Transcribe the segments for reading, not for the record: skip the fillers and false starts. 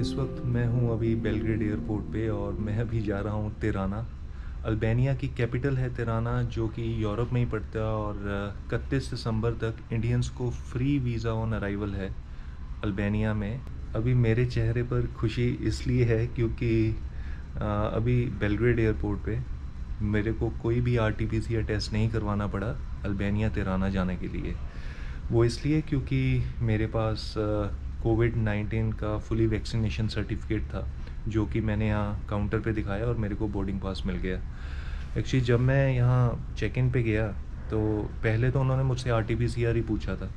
इस वक्त मैं हूँ अभी बेलग्रेड एयरपोर्ट पे और मैं अभी जा रहा हूँ तिराना। अल्बानिया की कैपिटल है तिराना, जो कि यूरोप में ही पड़ता है। और 31 दिसंबर तक इंडियंस को फ्री वीज़ा ऑन अराइवल है अल्बानिया में। अभी मेरे चेहरे पर खुशी इसलिए है क्योंकि अभी बेलग्रेड एयरपोर्ट पे मेरे को कोई भी आरटीपीसीआर टेस्ट नहीं करवाना पड़ा अल्बानिया तिराना जाने के लिए। वो इसलिए क्योंकि मेरे पास कोविड-19 का फुली वैक्सीनेशन सर्टिफिकेट था, जो कि मैंने यहाँ काउंटर पे दिखाया और मेरे को बोर्डिंग पास मिल गया। एक्चुअली जब मैं यहाँ चेक इन पे गया तो पहले तो उन्होंने मुझसे आरटीपीसीआर ही पूछा था,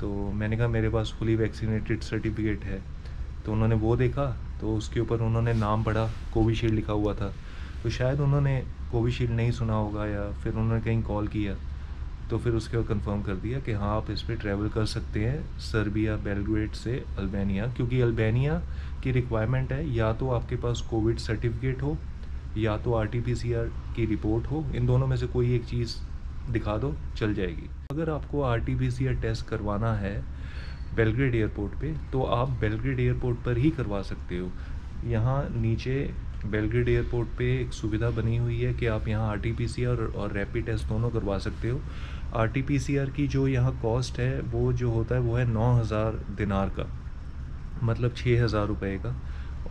तो मैंने कहा मेरे पास फुली वैक्सीनेटेड सर्टिफिकेट है। तो उन्होंने वो देखा, तो उसके ऊपर उन्होंने नाम पढ़ा, कोविशील्ड लिखा हुआ था। तो शायद उन्होंने कोविशील्ड नहीं सुना होगा या फिर उन्होंने कहीं कॉल किया, तो फिर उसके बाद कंफर्म कर दिया कि हाँ आप इस पर ट्रैवल कर सकते हैं सर्बिया बेलग्रेड से अल्बानिया। क्योंकि अल्बानिया की रिक्वायरमेंट है या तो आपके पास कोविड सर्टिफिकेट हो या तो आरटीपीसीआर की रिपोर्ट हो, इन दोनों में से कोई एक चीज़ दिखा दो, चल जाएगी। अगर आपको आरटीपीसीआर टेस्ट करवाना है बेलग्रेड एयरपोर्ट पे तो आप बेलग्रेड एयरपोर्ट पर ही करवा सकते हो। यहाँ नीचे बेलग्रेड एयरपोर्ट पे एक सुविधा बनी हुई है कि आप यहाँ आरटीपीसीआर और रैपिड टेस्ट दोनों करवा सकते हो। आरटीपीसीआर की जो यहाँ कॉस्ट है वो जो होता है वो है 9,000 दिनार का, मतलब 6,000 रुपये का।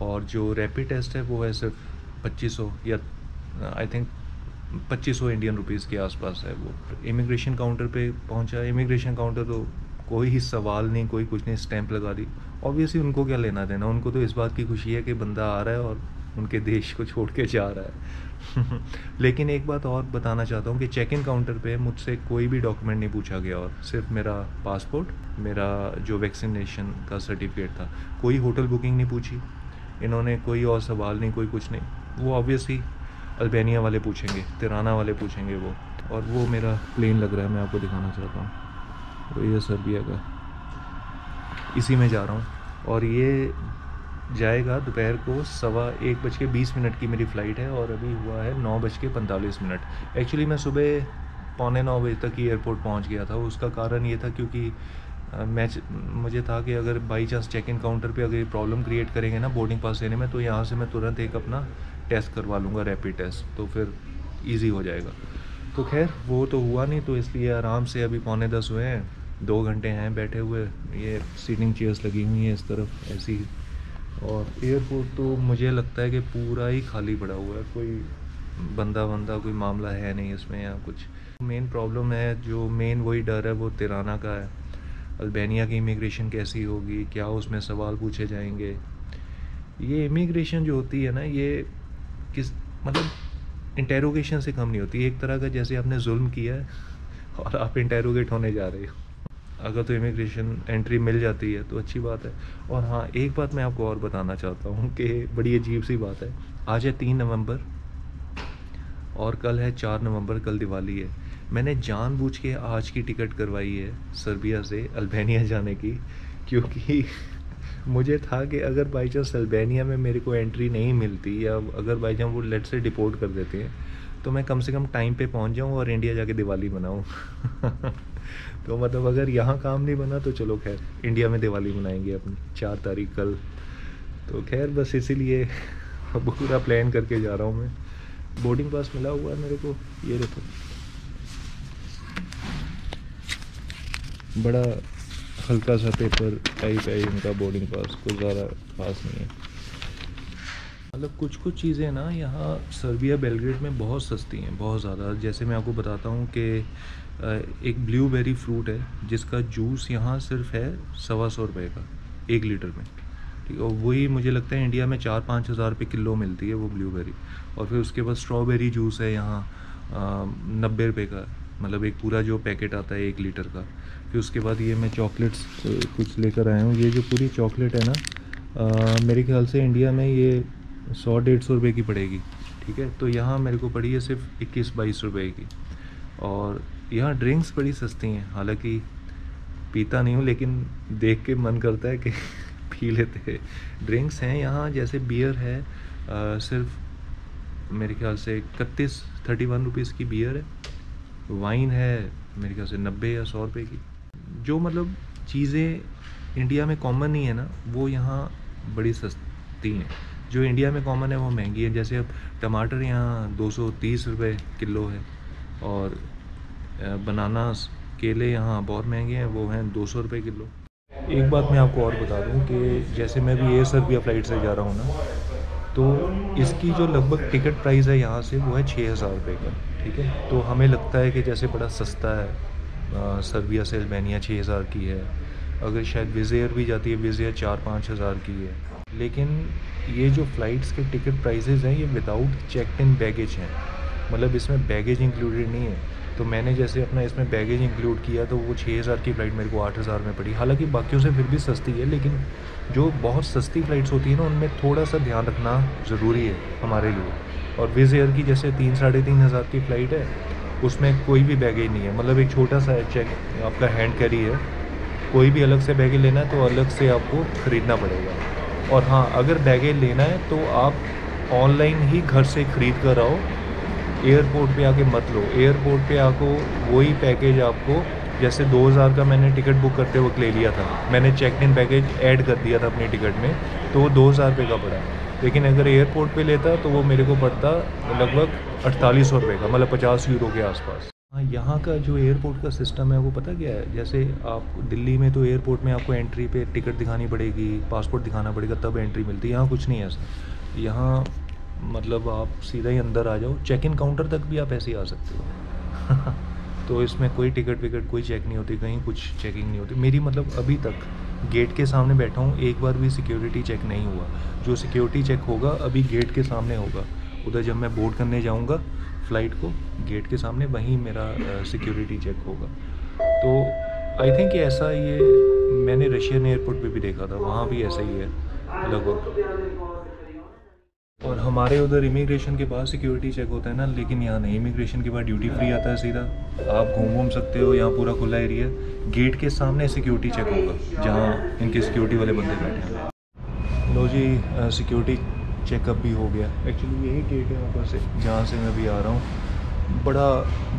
और जो रैपिड टेस्ट है वो है सिर्फ 2500 या आई थिंक 2500 इंडियन रुपीज़ के आसपास है वो। इमिग्रेशन काउंटर पे पहुंचा, इमिग्रेशन काउंटर तो कोई ही सवाल नहीं, कोई कुछ नहीं, स्टैंप लगा दी। ऑब्वियसली उनको क्या लेना देना, उनको तो इस बात की खुशी है कि बंदा आ रहा है और उनके देश को छोड़ के जा रहा है। लेकिन एक बात और बताना चाहता हूँ कि चेक इन काउंटर पे मुझसे कोई भी डॉक्यूमेंट नहीं पूछा गया, और सिर्फ मेरा पासपोर्ट, मेरा जो वैक्सीनेशन का सर्टिफिकेट था। कोई होटल बुकिंग नहीं पूछी इन्होंने, कोई और सवाल नहीं, कोई कुछ नहीं। वो ऑब्वियसली अल्बानिया वाले पूछेंगे, तिराना वाले पूछेंगे वो। और वो मेरा प्लेन लग रहा है, मैं आपको दिखाना चाहता हूँ। तो ये सर्बिया का, इसी में जा रहा हूँ। और ये जाएगा दोपहर को 1:20 की मेरी फ़्लाइट है और अभी हुआ है 9:45। एक्चुअली मैं सुबह 8:45 तक ही एयरपोर्ट पहुँच गया था। उसका कारण ये था क्योंकि मुझे था कि अगर by chance check in counter पे अगर ये प्रॉब्लम क्रिएट करेंगे ना बोर्डिंग पास लेने में, तो यहाँ से मैं तुरंत एक अपना टेस्ट करवा लूँगा, रैपिड टेस्ट, तो फिर ईजी हो जाएगा। तो खैर वो तो हुआ नहीं, तो इसलिए आराम से अभी 9:45 हुए हैं, 2 घंटे हैं बैठे हुए। ये सीटिंग चेयर्स लगी हुई हैं इस तरफ ऐसी। और एयरपोर्ट तो मुझे लगता है कि पूरा ही खाली पड़ा हुआ है, कोई बंदा कोई मामला है नहीं इसमें या कुछ। मेन प्रॉब्लम है, जो मेन वही डर है वो तिराना का है। अल्बानिया की इमिग्रेशन कैसी होगी, क्या उसमें सवाल पूछे जाएंगे। ये इमिग्रेशन जो होती है ना, ये किस मतलब इंटेरोगेशन से कम नहीं होती। एक तरह का जैसे आपने जुल्म किया है और आप इंटेरोगेट होने जा रहे हो। अगर तो इमिग्रेशन एंट्री मिल जाती है तो अच्छी बात है। और हाँ, एक बात मैं आपको और बताना चाहता हूँ कि बड़ी अजीब सी बात है। आज है 3 नवंबर और कल है 4 नवंबर, कल दिवाली है। मैंने जानबूझ के आज की टिकट करवाई है सर्बिया से अल्बानिया जाने की, क्योंकि मुझे था कि अगर बाई चांस अल्बानिया में मेरे को एंट्री नहीं मिलती या अगर बाई चांस वो लेट से डिपोर्ट कर देते हैं, तो मैं कम से कम टाइम पे पहुंच जाऊं और इंडिया जाके दिवाली मनाऊं। तो मतलब अगर यहाँ काम नहीं बना तो चलो खैर, इंडिया में दिवाली मनाएंगे अपनी 4 तारीख कल। तो खैर बस इसीलिए पूरा प्लान करके जा रहा हूँ मैं। बोर्डिंग पास मिला हुआ है मेरे को, ये देखो, बड़ा हल्का सा पेपर टाइप है इनका बोर्डिंग पास, कुछ ज़्यादा खास नहीं है। मतलब कुछ चीज़ें ना यहाँ सर्बिया बेलग्रेड में बहुत सस्ती हैं, बहुत ज़्यादा। जैसे मैं आपको बताता हूँ कि एक ब्लूबेरी फ्रूट है जिसका जूस यहाँ सिर्फ है 125 रुपये का 1 लीटर में, ठीक है। और वही मुझे लगता है इंडिया में 4-5 हज़ार रुपये किलो मिलती है वो ब्लूबेरी। और फिर उसके बाद स्ट्रॉबेरी जूस है यहाँ 90 रुपये का, मतलब एक पूरा जो पैकेट आता है 1 लीटर का। फिर उसके बाद ये मैं चॉकलेट्स कुछ लेकर आया हूँ। ये जो पूरी चॉकलेट है ना, मेरे ख्याल से इंडिया में ये 100-150 रुपये की पड़ेगी, ठीक है। तो यहाँ मेरे को पड़ी है सिर्फ 21-22 रुपये की। और यहाँ ड्रिंक्स बड़ी सस्ती हैं, हालांकि पीता नहीं हूँ लेकिन देख के मन करता है कि पी लेते हैं। ड्रिंक्स हैं यहाँ, जैसे बियर है सिर्फ मेरे ख्याल से 31 रुपीज़ की बियर है। वाइन है मेरे ख्याल से 90 या 100 रुपये की। जो मतलब चीज़ें इंडिया में कॉमन नहीं है ना, वो यहाँ बड़ी सस्ती हैं। जो इंडिया में कॉमन है वो महंगी है। जैसे अब टमाटर यहाँ 230 रुपये किलो है, और बनानास, केले यहाँ बहुत महंगे हैं, वो हैं 200 रुपये किलो। एक बात मैं आपको और बता दूँ कि जैसे मैं भी एयर सर्बिया फ़्लाइट से जा रहा हूँ ना, तो इसकी जो लगभग टिकट प्राइस है यहाँ से वो है 6,000 रुपये का, ठीक है। तो हमें लगता है कि जैसे बड़ा सस्ता है, सर्बिया से अल्बानिया 6,000 की है, अगर शायद विज़ एयर भी जाती है, विज़ एयर 4-5 हज़ार की है। लेकिन ये जो फ़्लाइट्स के टिकट प्राइसेस हैं ये विदाउट चेक इन बैगेज हैं, मतलब इसमें बैगेज इंक्लूडेड नहीं है। तो मैंने जैसे अपना इसमें बैगेज इंक्लूड किया तो वो 6,000 की फ़्लाइट मेरे को 8,000 में पड़ी। हालांकि बाकियों से फिर भी सस्ती है, लेकिन जो बहुत सस्ती फ़्लाइट्स होती है ना उनमें थोड़ा सा ध्यान रखना ज़रूरी है हमारे लिए। और विज़ एयर की जैसे 3-3,500 की फ़्लाइट है, उसमें कोई भी बैगेज नहीं है, मतलब एक छोटा सा चेक आपका हैंड कैरी है। कोई भी अलग से बैगेज लेना है तो अलग से आपको ख़रीदना पड़ेगा। और हाँ, अगर बैगेज लेना है तो आप ऑनलाइन ही घर से ख़रीद कर आओ, एयरपोर्ट पे आके मत लो। एयरपोर्ट पे आपको वही पैकेज आपको, जैसे 2,000 का मैंने टिकट बुक करते वक्त ले लिया था, मैंने चेक इन पैकेज ऐड कर दिया था अपनी टिकट में, तो वो 2,000 रुपये का पड़ा। लेकिन अगर एयरपोर्ट पे लेता तो वो मेरे को पड़ता लगभग 4,800 रुपये का, मतलब 50 यूरो के आसपास। हाँ, यहाँ का जो एयरपोर्ट का सिस्टम है वो पता क्या है, जैसे आप दिल्ली में तो एयरपोर्ट में आपको एंट्री पे टिकट दिखानी पड़ेगी, पासपोर्ट दिखाना पड़ेगा, तब एंट्री मिलती है। यहाँ कुछ नहीं है ऐसा। यहाँ मतलब आप सीधा ही अंदर आ जाओ, चेक इन काउंटर तक भी आप ऐसे ही आ सकते हो। तो इसमें कोई टिकट विकट कोई चेक नहीं होती, कहीं कुछ चेकिंग नहीं होती मेरी। मतलब अभी तक गेट के सामने बैठा हूँ, एक बार भी सिक्योरिटी चेक नहीं हुआ। जो सिक्योरिटी चेक होगा अभी गेट के सामने होगा, उधर जब मैं बोर्ड करने जाऊँगा फ़्लाइट को, गेट के सामने वहीं मेरा सिक्योरिटी चेक होगा। तो आई थिंक ऐसा ये मैंने रशियन एयरपोर्ट पे भी देखा था, वहाँ भी ऐसा ही है लगभग। और हमारे उधर इमिग्रेशन के बाद सिक्योरिटी चेक होता है ना, लेकिन यहाँ नहीं। इमिग्रेशन के बाद ड्यूटी फ्री आता है सीधा, आप घूम सकते हो, यहाँ पूरा खुला एरिया। गेट के सामने सिक्योरिटी चेक होगा जहाँ इनके सिक्योरिटी वाले बंदे बैठे हैं। लो जी, सिक्योरिटी चेकअप भी हो गया। एक्चुअली यही गेट है ऊपर से जहाँ से मैं अभी आ रहा हूँ।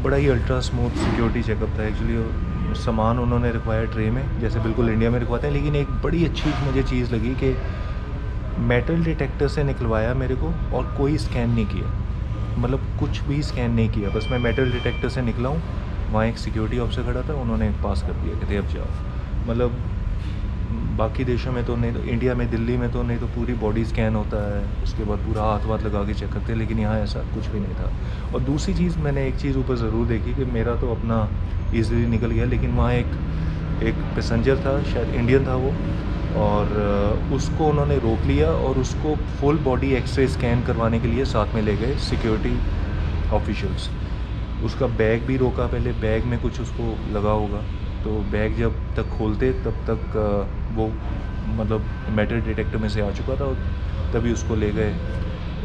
बड़ा ही अल्ट्रा स्मूथ सिक्योरिटी चेकअप था। एक्चुअली सामान उन्होंने रखवाया ट्रे में, जैसे बिल्कुल इंडिया में रखवाते हैं, लेकिन एक बड़ी अच्छी मुझे चीज़ लगी कि मेटल डिटेक्टर से निकलवाया मेरे को, और कोई स्कैन नहीं किया, मतलब कुछ भी स्कैन नहीं किया। बस मैं मेटल डिटेक्टर से निकला हूँ, वहाँ एक सिक्योरिटी ऑफिसर खड़ा था, उन्होंने पास कर दिया, कहते अब जाओ। मतलब बाकी देशों में तो नहीं, तो इंडिया में दिल्ली में तो नहीं, तो पूरी बॉडी स्कैन होता है, उसके बाद पूरा हाथ वाथ लगा के चेक करते हैं, लेकिन यहाँ ऐसा कुछ भी नहीं था। और दूसरी चीज़, मैंने एक चीज़ ऊपर ज़रूर देखी कि मेरा तो अपना ईज़िली निकल गया, लेकिन वहाँ एक पैसेंजर था, शायद इंडियन था वो, और उसको उन्होंने रोक लिया और उसको फुल बॉडी एक्सरे स्कैन करवाने के लिए साथ में ले गए सिक्योरिटी ऑफिशियल्स। उसका बैग भी रोका, पहले बैग में कुछ उसको लगा होगा, तो बैग जब तक खोलते तब तक वो मतलब मेटल डिटेक्टर में से आ चुका था, तभी उसको ले गए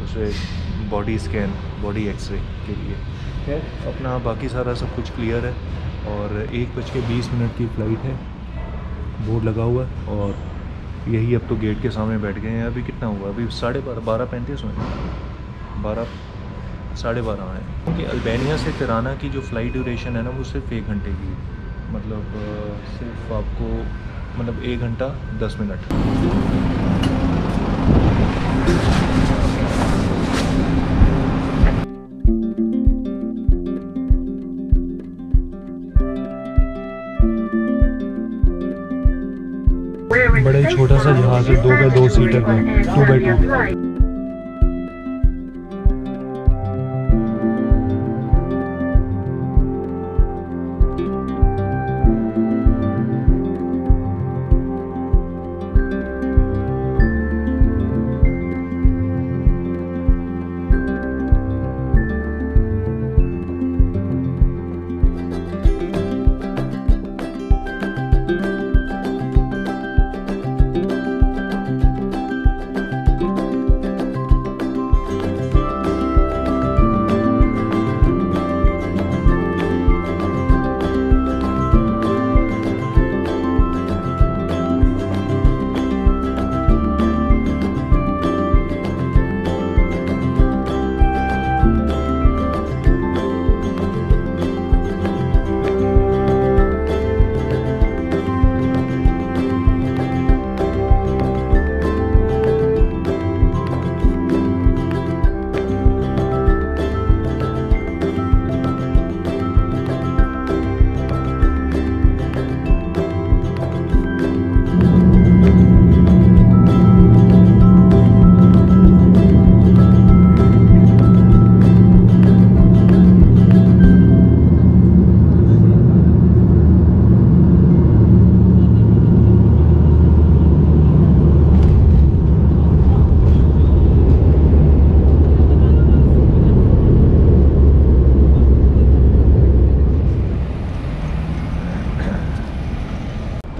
उसे बॉडी स्कैन, बॉडी एक्सरे के लिए। खैर अपना बाकी सारा सब कुछ क्लियर है। और 1:20 की फ़्लाइट है, बोर्ड लगा हुआ है, और यही अब तो गेट के सामने बैठ गए हैं। अभी कितना हुआ, अभी 12:35 हुए, 12:30 है। क्योंकि अल्बानिया से तिराना की जो फ़्लाइट ड्यूरेशन है ना, वो सिर्फ 1 घंटे की है, मतलब सिर्फ आपको मतलब 1 घंटा 10 मिनट। बड़ा ही छोटा सा जहाज़ है, 2x2 सीटर का, 2x2।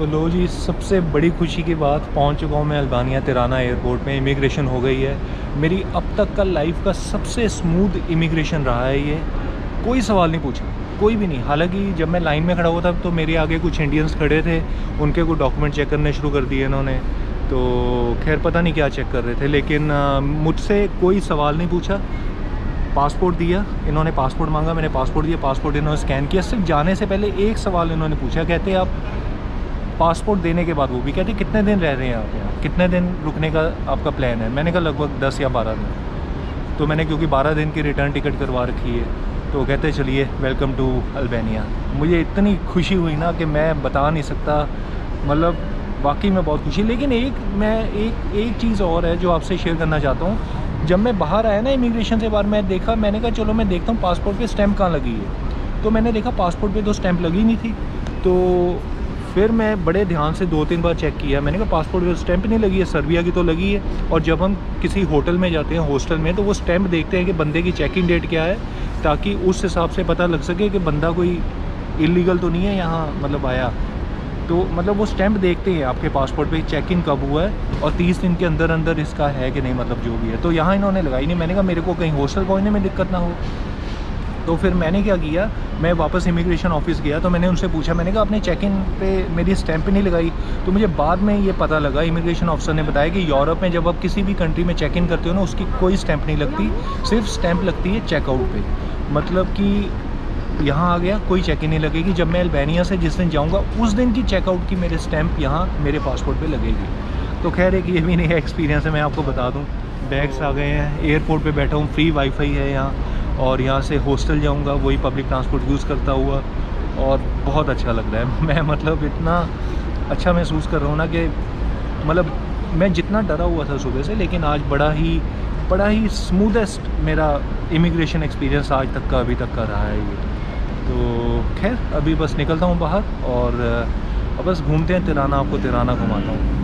तो लो जी, सबसे बड़ी खुशी की बात, पहुंच चुका हूं मैं अल्बानिया तिराना एयरपोर्ट में। इमिग्रेशन हो गई है मेरी। अब तक का लाइफ का सबसे स्मूथ इमिग्रेशन रहा है ये। कोई सवाल नहीं पूछा, कोई भी नहीं। हालांकि जब मैं लाइन में खड़ा हुआ था तो मेरे आगे कुछ इंडियंस खड़े थे, उनके को डॉक्यूमेंट चेक करने शुरू कर दिए इन्होंने। तो खैर पता नहीं क्या चेक कर रहे थे, लेकिन मुझसे कोई सवाल नहीं पूछा। पासपोर्ट दिया इन्होंने, पासपोर्ट मांगा, मैंने पासपोर्ट दिया, पासपोर्ट इन्होंने स्कैन किया। सिर्फ जाने से पहले एक सवाल इन्होंने पूछा, कहते आप पासपोर्ट देने के बाद वो भी कहते कितने दिन रह रहे हैं आप यहाँ, कितने दिन रुकने का आपका प्लान है। मैंने कहा लगभग 10 या 12 दिन। तो मैंने क्योंकि 12 दिन की रिटर्न टिकट करवा रखी है, तो कहते चलिए वेलकम टू अल्बानिया। मुझे इतनी खुशी हुई ना कि मैं बता नहीं सकता, मतलब वाकई में बहुत खुशी। लेकिन एक चीज़ और है जो आपसे शेयर करना चाहता हूँ। जब मैं बाहर आया ना इमिग्रेशन से बाहर, मैंने कहा चलो मैं देखता हूँ पासपोर्ट पे स्टैंप कहाँ लगी है। तो मैंने देखा पासपोर्ट पे तो स्टैंप लगी नहीं थी। तो फिर मैं बड़े ध्यान से 2-3 बार चेक किया। मैंने कहा पासपोर्ट पे स्टैंप नहीं लगी है, सर्बिया की तो लगी है। और जब हम किसी होटल में जाते हैं, हॉस्टल में, तो वो स्टैंप देखते हैं कि बंदे की चेक इन डेट क्या है, ताकि उस हिसाब से पता लग सके कि बंदा कोई इलीगल तो नहीं है यहाँ मतलब आया। तो मतलब वो स्टैंप देखते हैं आपके पासपोर्ट पे चेक इन कब हुआ है और 30 दिन के अंदर अंदर इसका है कि नहीं, मतलब जो भी है। तो यहाँ इन्होंने लगाई नहीं। मैंने कहा मेरे को कहीं हॉस्टल पहुँचने में दिक्कत ना हो। तो फिर मैंने क्या किया, मैं वापस इमिग्रेशन ऑफिस गया। तो मैंने उनसे पूछा, मैंने कहा आपने चेक इन पे मेरी स्टैंप नहीं लगाई। तो मुझे बाद में ये पता लगा, इमिग्रेशन ऑफिसर ने बताया कि यूरोप में जब आप किसी भी कंट्री में चेक इन करते हो ना, उसकी कोई स्टैंप नहीं लगती, सिर्फ स्टैंप लगती है चेकआउट पे। मतलब कि यहाँ आ गया, कोई चेक इन नहीं लगेगी। जब मैं अल्बानिया से जिस दिन जाऊँगा उस दिन की चेकआउट की मेरे स्टैंप यहाँ मेरे पासपोर्ट पर लगेगी। तो खैर एक ये भी नया एक्सपीरियंस है, मैं आपको बता दूँ। बैग्स आ गए हैं, एयरपोर्ट पर बैठा हूँ, फ्री वाईफाई है यहाँ, और यहाँ से हॉस्टल जाऊँगा वही पब्लिक ट्रांसपोर्ट यूज़ करता हुआ, और बहुत अच्छा लग रहा है। मैं मतलब इतना अच्छा महसूस कर रहा हूँ ना कि मतलब मैं जितना डरा हुआ था सुबह से, लेकिन आज बड़ा ही स्मूदेस्ट मेरा इमिग्रेशन एक्सपीरियंस आज तक का, अभी तक का रहा है ये। तो खैर अभी बस निकलता हूँ बाहर और बस घूमते हैं तिराना, आपको तिराना घुमाता हूँ।